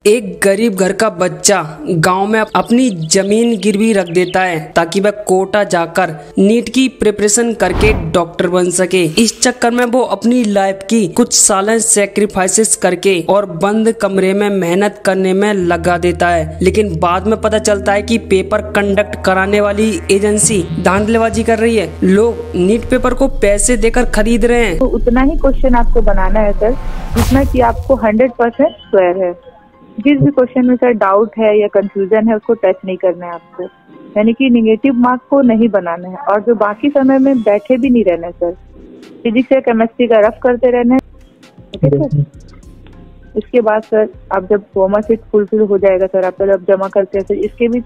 एक गरीब घर का बच्चा गांव में अपनी जमीन गिरवी रख देता है ताकि वह कोटा जाकर नीट की प्रिपरेशन करके डॉक्टर बन सके। इस चक्कर में वो अपनी लाइफ की कुछ साल सेक्रीफाइसेस करके और बंद कमरे में मेहनत करने में लगा देता है। लेकिन बाद में पता चलता है कि पेपर कंडक्ट कराने वाली एजेंसी धांधलेबाजी कर रही है। लोग नीट पेपर को पैसे देकर खरीद रहे हैं। तो उतना ही क्वेश्चन आपको बनाना है सर जितना कि आपको 100% स्क्वायर है। जिस भी क्वेश्चन में सर डाउट है या कंफ्यूजन है उसको टच नहीं करना है आपको, यानी कि निगेटिव मार्क को नहीं बनाना है। और जो बाकी समय में बैठे भी नहीं रहना है सर, फिजिक्स या केमिस्ट्री का रफ करते रहना है, ठीक है सर। इसके बाद सर आप जब फॉर्मा सीट फुलफिल हो जाएगा सर, आप जब जमा करते हैं सर, इसके भी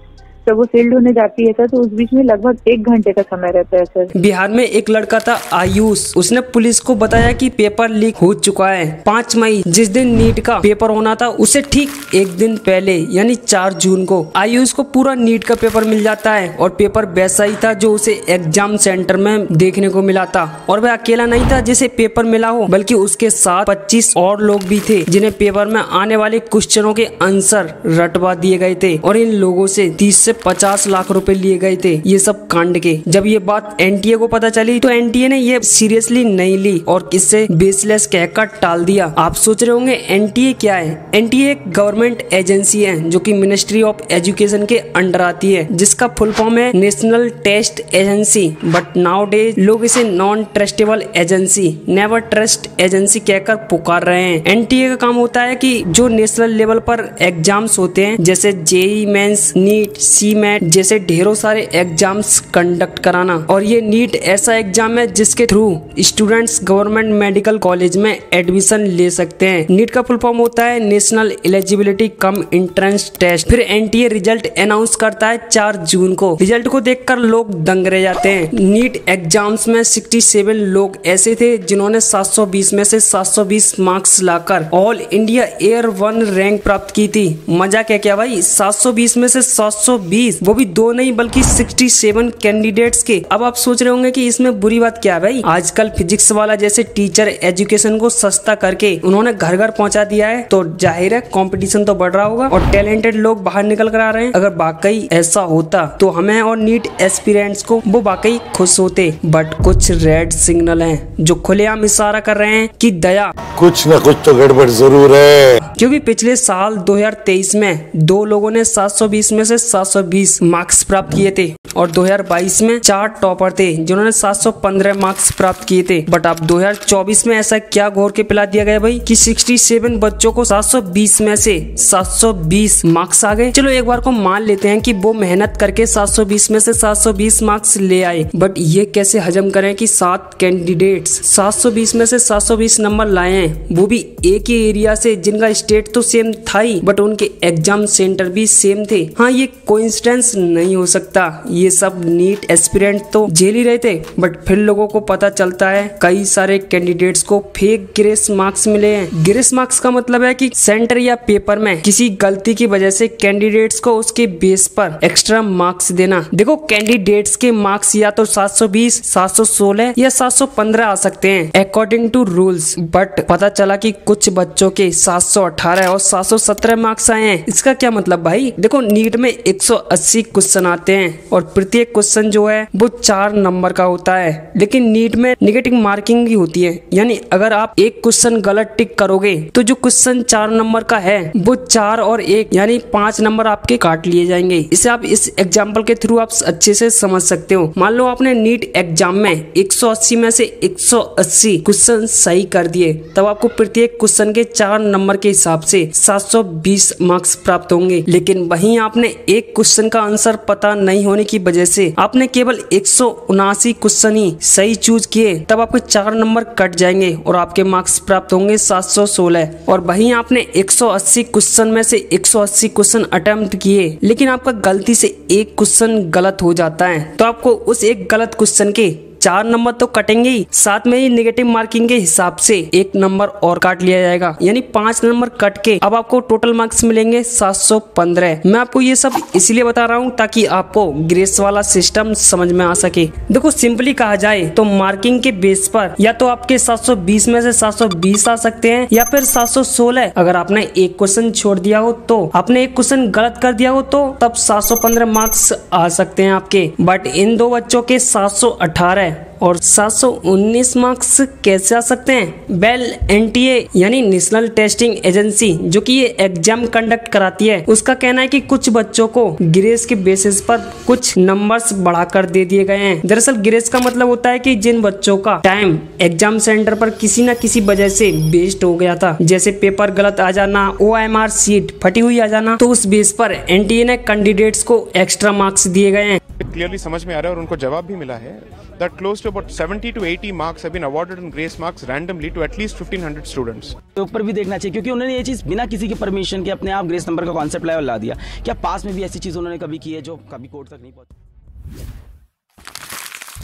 जब वो फील्ड होने जाती है सर तो उस बीच में लगभग 1 घंटे का समय रहता है सर। बिहार में एक लड़का था आयुष, उसने पुलिस को बताया कि पेपर लीक हो चुका है। 5 मई जिस दिन नीट का पेपर होना था उसे ठीक एक दिन पहले यानी 4 जून को आयुष को पूरा नीट का पेपर मिल जाता है। और पेपर वैसा ही था जो उसे एग्जाम सेंटर में देखने को मिला था। और वह अकेला नहीं था जिसे पेपर मिला हो, बल्कि उसके साथ 25 और लोग भी थे जिन्हें पेपर में आने वाले क्वेश्चनों के आंसर रटवा दिए गए थे। और इन लोगों से 30 से 50 लाख रुपए लिए गए थे ये सब कांड के। जब ये बात एनटीए को पता चली तो एनटीए ने ये सीरियसली नहीं ली और इससे बेसलेस कहकर टाल दिया। आप सोच रहे होंगे एनटीए क्या है? एनटीए एक गवर्नमेंट एजेंसी है जो कि मिनिस्ट्री ऑफ एजुकेशन के अंडर आती है, जिसका फुल फॉर्म है national test agency. But now days लोग इसे non trustable agency, never trust agency कहकर पुकार रहे हैं। एनटीए का काम होता है कि जो नेशनल लेवल पर एग्जाम्स होते हैं जैसे जेईई मेंस, नीट, सीमैट जैसे ढेरों सारे एग्जाम्स कंडक्ट कराना। और ये नीट ऐसा एग्जाम है जिसके through students government medical college में एडमिशन ले सकते हैं। नीट का फुल फॉर्म होता है national eligibility cum entrance test. फिर एनटीए रिजल्ट अनाउंस करता है 4 जून को। रिजल्ट को देखकर लोग दंग रह जाते हैं। नीट एग्जाम्स में 67 लोग ऐसे थे जिन्होंने 720 में से 720 मार्क्स लाकर ऑल इंडिया एयर 1 रैंक प्राप्त की थी। मजा क्या भाई, 720 में से 720, वो भी 2 नहीं बल्कि 67 कैंडिडेट्स के। अब आप सोच रहे होंगे कि इसमें बुरी बात क्या है भाई। आजकल फिजिक्स वाला जैसे टीचर एजुकेशन को सस्ता करके उन्होंने घर घर पहुंचा दिया है, तो जाहिर है कंपटीशन तो बढ़ रहा होगा और टैलेंटेड लोग बाहर निकल कर आ रहे हैं। अगर वाकई ऐसा होता तो हमें और नीट एस्पिरेंट्स को वो वाकई खुश होते। बट कुछ रेड सिग्नल हैं जो खुलेआम इशारा कर रहे हैं कि दया कुछ न कुछ तो गड़बड़ जरूर है। क्योंकि पिछले साल 2023 में 2 लोगों ने 720 में से 720 मार्क्स प्राप्त किए थे और 2022 में 4 टॉपर थे जिन्होंने 715 मार्क्स प्राप्त किए थे। बट अब 2024 में ऐसा क्या घोर के पिला दिया गया भाई कि 67 बच्चों को 720 में से 720 मार्क्स आ गए। चलो एक बार को मान लेते हैं कि वो मेहनत करके 720 में से 720 मार्क्स ले आए। बट ये कैसे हजम करें कि 7 कैंडिडेट्स 720 में से 720 नंबर लाए हैं, वो भी एक ही एरिया से जिनका स्टेट तो सेम था ही बट उनके एग्जाम सेंटर भी सेम थे। हाँ, ये कोइंसिडेंस नहीं हो सकता। ये सब नीट एस्पिरेंट तो झेल ही रहे थे, बट फिर लोगों को पता चलता है कई सारे कैंडिडेट्स को फेक ग्रेस मार्क्स मिले हैं। ग्रेस मार्क्स का मतलब है कि सेंटर या पेपर में किसी गलती की वजह से कैंडिडेट्स को उसके बेस पर एक्स्ट्रा मार्क्स देना। देखो, कैंडिडेट्स के मार्क्स या तो 720, 716 या 715 आ सकते हैं अकॉर्डिंग टू रूल्स। बट पता चला कि कुछ बच्चों के 718 और 717 मार्क्स आए हैं। इसका क्या मतलब भाई? देखो, नीट में 180 क्वेश्चन आते हैं और प्रत्येक क्वेश्चन जो है वो 4 नंबर का होता है। लेकिन नीट में नेगेटिव मार्किंग भी होती है, यानी अगर आप एक क्वेश्चन गलत टिक करोगे तो जो क्वेश्चन 4 नंबर का है वो 4 और 1 यानी 5 नंबर आपके काट लिए जाएंगे। इसे आप इस एग्जाम्पल के थ्रू आप अच्छे से समझ सकते हो। मान लो आपने नीट एग्जाम में 180 में से 180 क्वेश्चन सही कर दिए, तब आपको प्रत्येक क्वेश्चन के 4 नंबर के हिसाब से 720 मार्क्स प्राप्त होंगे। लेकिन वहीं आपने एक क्वेश्चन का आंसर पता नहीं होने की वजह से आपने केवल 179 क्वेश्चन ही सही चूज किए, तब आपके 4 नंबर कट जाएंगे और आपके मार्क्स प्राप्त होंगे 716। और वहीं आपने 180 क्वेश्चन में से 180 क्वेश्चन अटेम्प्ट किए, लेकिन आपका गलती से एक क्वेश्चन गलत हो जाता है, तो आपको उस एक गलत क्वेश्चन के 4 नंबर तो कटेंगे ही, साथ में ही नेगेटिव मार्किंग के हिसाब से 1 नंबर और काट लिया जाएगा, यानी 5 नंबर कट के अब आपको टोटल मार्क्स मिलेंगे 715। मैं आपको ये सब इसलिए बता रहा हूँ ताकि आपको ग्रेस वाला सिस्टम समझ में आ सके। देखो सिंपली कहा जाए तो मार्किंग के बेस पर या तो आपके 720 में से 720 आ सकते हैं या फिर 716। अगर आपने एक क्वेश्चन छोड़ दिया हो तो, आपने एक क्वेश्चन गलत कर दिया हो तो तब 715 मार्क्स आ सकते हैं आपके। बट इन दो बच्चों के 718 और 719 मार्क्स कैसे आ सकते हैं? वेल एनटीए यानी नेशनल टेस्टिंग एजेंसी जो कि ये एग्जाम कंडक्ट कराती है, उसका कहना है कि कुछ बच्चों को ग्रेस के बेसिस पर कुछ नंबर्स बढ़ाकर दे दिए गए हैं। दरअसल ग्रेस का मतलब होता है कि जिन बच्चों का टाइम एग्जाम सेंटर पर किसी न किसी वजह से वेस्ट हो गया था, जैसे पेपर गलत आ जाना, OMR सीट फटी हुई आ जाना, तो उस बेस पर एनटीए ने कैंडिडेट्स को एक्स्ट्रा मार्क्स दिए गए हैं। क्लियरली समझ में आ रहा है और उनको जवाब भी मिला है that close to about 70 to 80 marks have been awarded in grace marks randomly to at least 1500 students। तो ऊपर भी देखना चाहिए क्योंकि उन्होंने ये चीज़ बिना किसी की परमिशन के अपने आप ग्रेस नंबर का कॉन्सेप्ट लेवल ला दिया। क्या पास में भी ऐसी चीज़ उन्होंने कभी की है जो कभी कोर्ट तक नहीं पहुंची?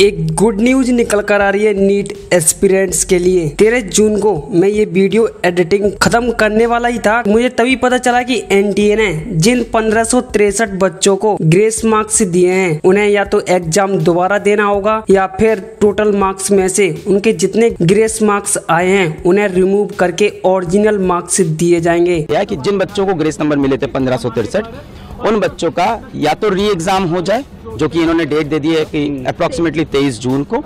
एक गुड न्यूज निकल कर आ रही है नीट एस्पिरेंट्स के लिए। 13 जून को मैं ये वीडियो एडिटिंग खत्म करने वाला ही था, मुझे तभी पता चला कि एनटीए ने जिन 1563 बच्चों को ग्रेस मार्क्स दिए हैं उन्हें या तो एग्जाम दोबारा देना होगा या फिर टोटल मार्क्स में से उनके जितने ग्रेस मार्क्स आए हैं उन्हें रिमूव करके ओरिजिनल मार्क्स दिए जाएंगे। कि जिन बच्चों को ग्रेस नंबर मिले थे 1563, उन बच्चों का या तो री एग्जाम हो जाए, जो कि इन्होंने डेट दे दी है कि अप्रोक्सीमेटली 23 जून को,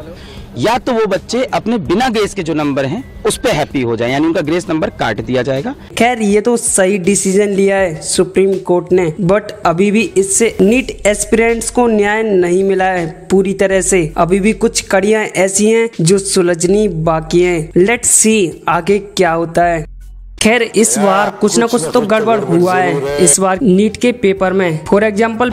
या तो वो बच्चे अपने बिना ग्रेस के जो नंबर हैं उस पे हैप्पी हो जाए, यानी उनका ग्रेस नंबर काट दिया जाएगा। खैर ये तो सही डिसीजन लिया है सुप्रीम कोर्ट ने, बट अभी भी इससे नीट एस्पिरेंट्स को न्याय नहीं मिला है पूरी तरह से। अभी भी कुछ कड़ियां ऐसी हैं जो सुलझनी बाकी हैं। लेट्स सी आगे क्या होता है। खैर इस बार कुछ ना कुछ तो गड़बड़ हुआ है इस बार नीट के पेपर में। फॉर एग्जाम्पल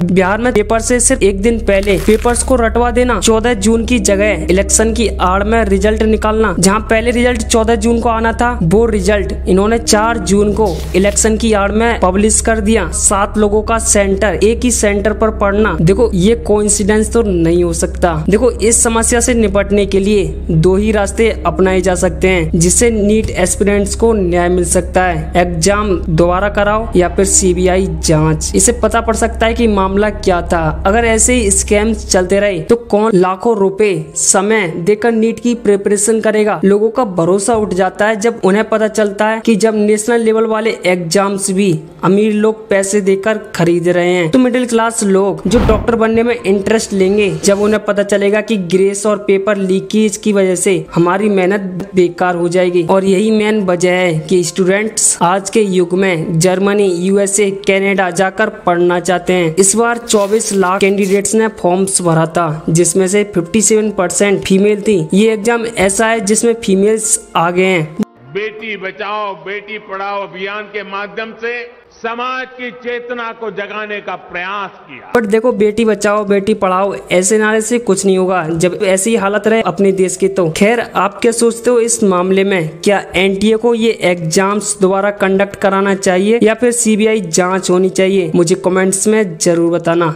बिहार में पेपर से सिर्फ एक दिन पहले पेपर्स को रटवा देना, 14 जून की जगह इलेक्शन की आड़ में रिजल्ट निकालना। जहां पहले रिजल्ट 14 जून को आना था वो रिजल्ट इन्होंने 4 जून को इलेक्शन की आड़ में पब्लिश कर दिया। 7 लोगों का सेंटर एक ही सेंटर पर पढ़ना। देखो ये कोइंसिडेंस तो नहीं हो सकता। देखो इस समस्या से निपटने के लिए 2 ही रास्ते अपनाए जा सकते हैं जिससे नीट एस्पिरेंट्स को न्याय मिल सकता है। एग्जाम दोबारा कराओ या फिर CBI जांच। इसे पता पड़ सकता है कि मामला क्या था। अगर ऐसे ही स्कैम्स चलते रहे तो कौन लाखों रुपए समय देकर नीट की प्रिपरेशन करेगा। लोगों का भरोसा उठ जाता है जब उन्हें पता चलता है कि जब नेशनल लेवल वाले एग्जाम्स भी अमीर लोग पैसे देकर खरीद रहे हैं, तो मिडिल क्लास लोग जो डॉक्टर बनने में इंटरेस्ट लेंगे जब उन्हें पता चलेगा कि ग्रेस और पेपर लीकेज की वजह से हमारी मेहनत बेकार हो जाएगी। और यही मेन वजह है कि स्टूडेंट्स आज के युग में जर्मनी, USA, कनाडा जाकर पढ़ना चाहते हैं। इस बार 24 लाख कैंडिडेट्स ने फॉर्म्स भरा था जिसमें से 57% फीमेल थी। ये एग्जाम ऐसा है जिसमें फीमेल्स आ गए हैं। बेटी बचाओ बेटी पढ़ाओ अभियान के माध्यम से समाज की चेतना को जगाने का प्रयास किया। बट देखो बेटी बचाओ बेटी पढ़ाओ ऐसे नारे से कुछ नहीं होगा जब ऐसी हालत रहे अपने देश की। तो खैर आप क्या सोचते हो इस मामले में? क्या एनटीए को ये एग्जाम्स दोबारा कंडक्ट कराना चाहिए या फिर CBI जांच होनी चाहिए? मुझे कमेंट्स में जरूर बताना।